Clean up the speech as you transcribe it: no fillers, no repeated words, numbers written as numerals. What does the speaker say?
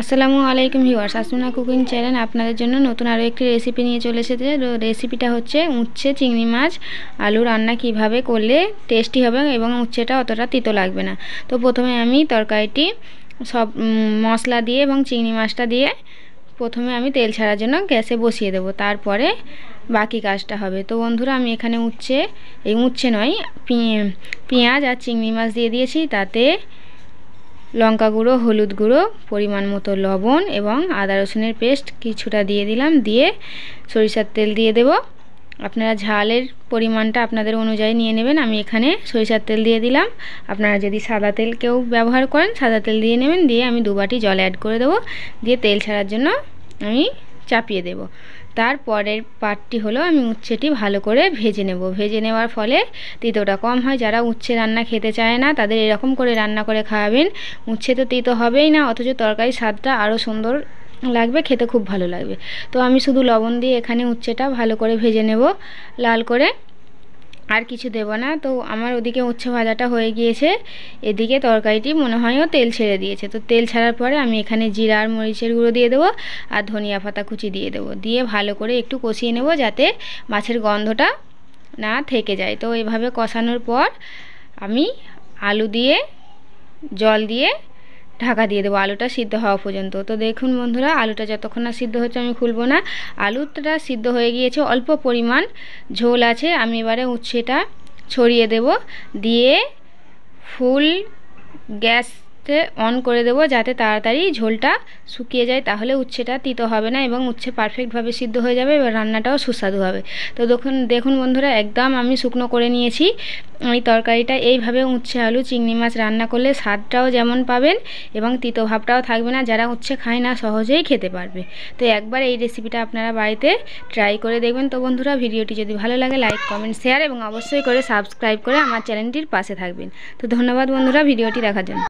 আসসালামু আলাইকুম viewers, Asmina cooking channel আপনাদের জন্য নতুন আরও একটি রেসিপি নিয়ে চলে এসেছে। রেসিপিটা হচ্ছে উচ্ছে চিংড়ি মাছ আলু রান্না কিভাবে করলে টেস্টি হবে এবং উচ্ছেটা অতটা তিতো লাগবে না। তো প্রথমে আমি তরকারিটি সব মশলা দিয়ে এবং চিংড়ি মাছটা দিয়ে প্রথমে আমি তেল ছাড়ার জন্য গ্যাসে বসিয়ে দেব, তারপরে বাকি কাজটা হবে। তো বন্ধুরা, আমি এখানে উচ্ছে নয় পেঁয়াজ আর চিংড়ি মাছ দিয়ে দিয়েছি, তাতে লঙ্কা গুঁড়ো, হলুদ গুঁড়ো, পরিমাণ মতো লবণ এবং আদা রসুনের পেস্ট কিছুটা দিয়ে দিলাম। দিয়ে সরিষার তেল দিয়ে দেব। আপনারা ঝালের পরিমাণটা আপনাদের অনুযায়ী নিয়ে নেবেন। আমি এখানে সরিষার তেল দিয়ে দিলাম। আপনারা যদি সাদা তেল কেউ ব্যবহার করেন সাদা তেল দিয়ে নেবেন। দিয়ে আমি 2 বাটি জল অ্যাড করে দেবো। দিয়ে তেল ছাড়ার জন্য আমি চাপিয়ে দেব। তারপরের পার্টটি হলো আমি উচ্ছেটি ভালো করে ভেজে নেব। ভেজে নেওয়ার ফলে তিতোটা কম হয়। যারা উচ্ছে রান্না খেতে চায় না তাদের এরকম করে রান্না করে খাওয়াবেন। উচ্ছে তো তিতো হবেই না, অথচ তরকারির স্বাদটা আরও সুন্দর লাগবে, খেতে খুব ভালো লাগবে। তো আমি শুধু লবণ দিয়ে এখানে উচ্ছেটা ভালো করে ভেজে নেব লাল করে, আর কিছু দেব না। তো আমার ওদিকে উচ্ছে ভাজাটা হয়ে গিয়েছে, এদিকে তরকারিটি মনে হয়ও তেল ছেড়ে দিয়েছে। তো তেল ছাড়ার পরে আমি এখানে জিরা আর মরিচের গুঁড়ো দিয়ে দেবো আর ধনিয়া পাতা কুচি দিয়ে দেবো। দিয়ে ভালো করে একটু কষিয়ে নেব যাতে মাছের গন্ধটা না থেকে যায়। তো এভাবে কষানোর পর আমি আলু দিয়ে জল দিয়ে ঢাকা দিয়ে দেবো আলুটা সিদ্ধ হওয়া পর্যন্ত। তো দেখুন বন্ধুরা, আলুটা যতক্ষণ না সিদ্ধ হচ্ছে আমি খুলবো না। আলুটা সিদ্ধ হয়ে গিয়েছে, অল্প পরিমাণ ঝোল আছে। আমি এবারে উচ্ছেটা ছড়িয়ে দেব, দিয়ে ফুল গ্যাসে অন করে দেব যাতে তাড়াতাড়ি ঝোলটা শুকিয়ে যায়, তাহলে উচ্ছেটা তিতো হবে না এবং উচ্ছে পারফেক্টভাবে সিদ্ধ হয়ে যাবে এবং রান্নাটাও সুস্বাদু হবে। তো দেখুন বন্ধুরা, একদম আমি শুকনো করে নিয়েছি এই তরকারিটা। এইভাবে উচ্ছে আলু চিংড়ি মাছ রান্না করলে স্বাদটাও যেমন পাবেন এবং তিতো ভাবটাও থাকবে না। যারা উচ্ছে খায় না সহজেই খেতে পারবে। তো একবার এই রেসিপিটা আপনারা বাড়িতে ট্রাই করে দেখবেন। তো বন্ধুরা, ভিডিওটি যদি ভালো লাগে লাইক কমেন্ট শেয়ার এবং অবশ্যই করে সাবস্ক্রাইব করে আমার চ্যানেলটির পাশে থাকবেন। তো ধন্যবাদ বন্ধুরা ভিডিওটি দেখার জন্য।